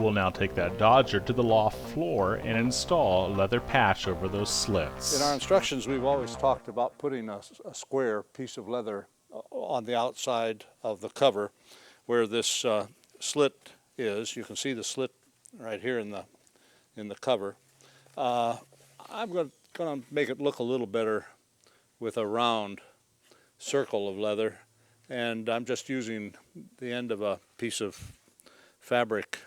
We'll now take that Dodger to the loft floor and install a leather patch over those slits. In our instructions, we've always talked about putting a square piece of leather on the outside of the cover where this slit is. You can see the slit right here in the cover. I'm going to make it look a little better with a round circle of leather, and I'm just using the end of a piece of fabric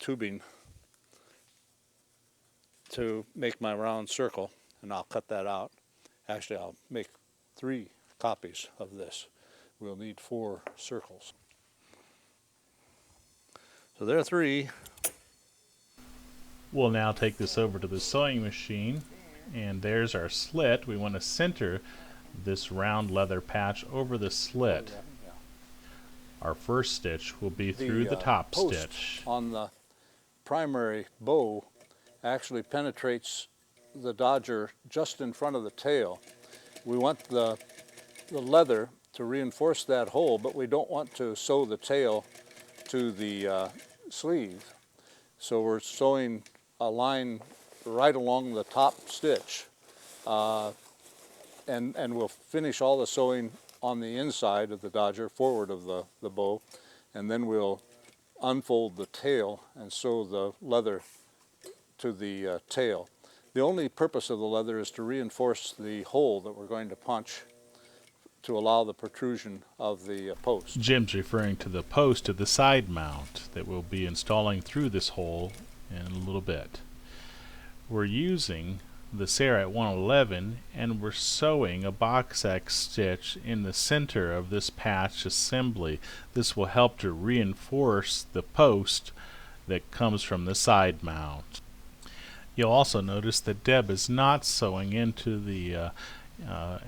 tubing to make my round circle, and I'll cut that out. Actually, I'll make 3 copies of this. We'll need 4 circles. So there are 3. We'll now take this over to the sewing machine, and there's our slit. We want to center this round leather patch over the slit. Our first stitch will be through the top post stitch. On the primary bow actually penetrates the Dodger just in front of the tail. We want the leather to reinforce that hole, but we don't want to sew the tail to the sleeve. So we're sewing a line right along the top stitch, and we'll finish all the sewing on the inside of the Dodger, forward of the bow, and then we'll unfold the tail and sew the leather to the tail. The only purpose of the leather is to reinforce the hole that we're going to punch to allow the protrusion of the post. Jim's referring to the post of the side mount that we'll be installing through this hole in a little bit. We're using the Serrat 111, and we're sewing a box X stitch in the center of this patch assembly. This will help to reinforce the post that comes from the side mount. You'll also notice that Deb is not sewing into the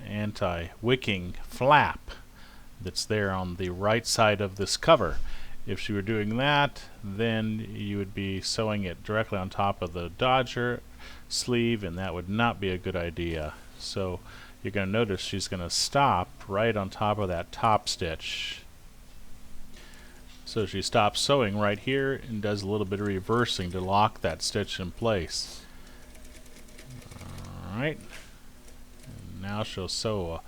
anti-wicking flap that's there on the right side of this cover. If she were doing that, then you would be sewing it directly on top of the Dodger sleeve, and that would not be a good idea. So you're going to notice she's going to stop right on top of that top stitch. So she stops sewing right here and does a little bit of reversing to lock that stitch in place. Alright, now she'll sew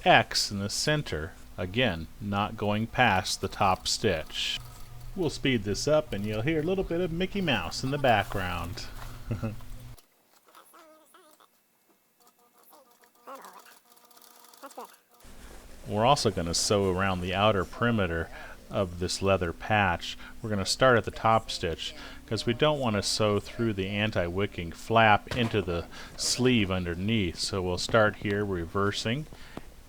a X in the center, again not going past the top stitch. We'll speed this up and you'll hear a little bit of Mickey Mouse in the background. We're also going to sew around the outer perimeter of this leather patch. We're going to start at the top stitch because we don't want to sew through the anti-wicking flap into the sleeve underneath. So we'll start here reversing,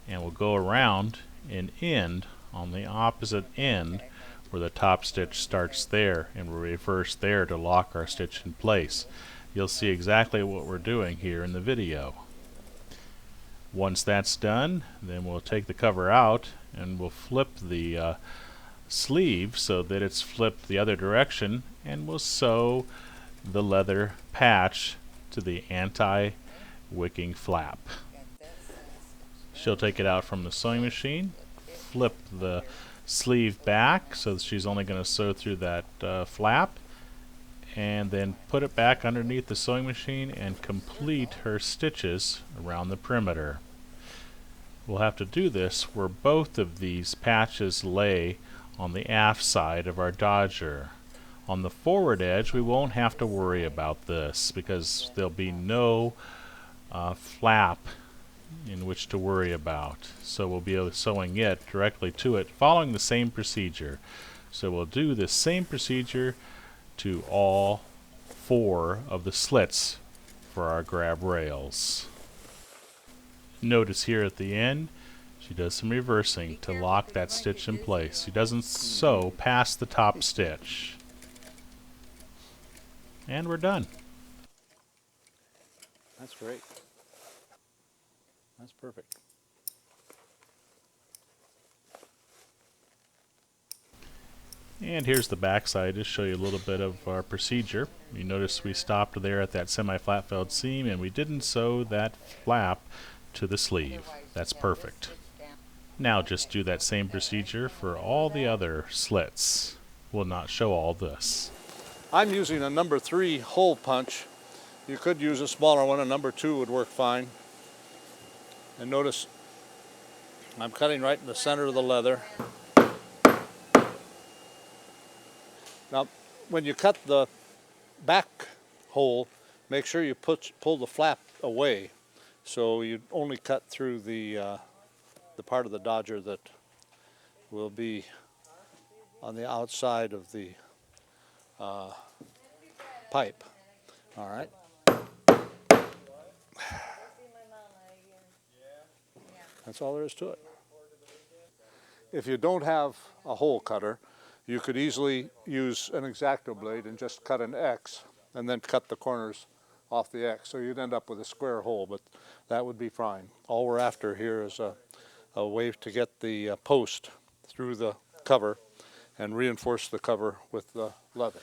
and we'll go around and end on the opposite end where the top stitch starts there, and we'll reverse there to lock our stitch in place. You'll see exactly what we're doing here in the video. Once that's done, then we'll take the cover out and we'll flip the sleeve so that it's flipped the other direction, and we'll sew the leather patch to the anti-wicking flap. She'll take it out from the sewing machine, flip the sleeve back so that she's only going to sew through that flap, and then put it back underneath the sewing machine and complete her stitches around the perimeter. We'll have to do this where both of these patches lay on the aft side of our Dodger. On the forward edge we won't have to worry about this because there'll be no flap in which to worry about. So we'll be sewing it directly to it following the same procedure. So we'll do the same procedure to all 4 of the slits for our grab rails. Notice here at the end she does some reversing to lock that stitch in place. She doesn't sew past the top stitch. And we're done. That's great. That's perfect. And here's the back side to show you a little bit of our procedure. You notice we stopped there at that semi-flat felled seam and we didn't sew that flap to the sleeve. That's perfect. Now just do that same procedure for all the other slits. will not show all this. I'm using a number 3 hole punch. You could use a smaller one, a number 2 would work fine. And notice I'm cutting right in the center of the leather. Now, when you cut the back hole, make sure you pull the flap away, so you only cut through the part of the dodger that will be on the outside of the pipe. All right. That's all there is to it. If you don't have a hole cutter, you could easily use an X-Acto blade and just cut an X and then cut the corners off the X. So you'd end up with a square hole, but that would be fine. All we're after here is a way to get the post through the cover and reinforce the cover with the leather.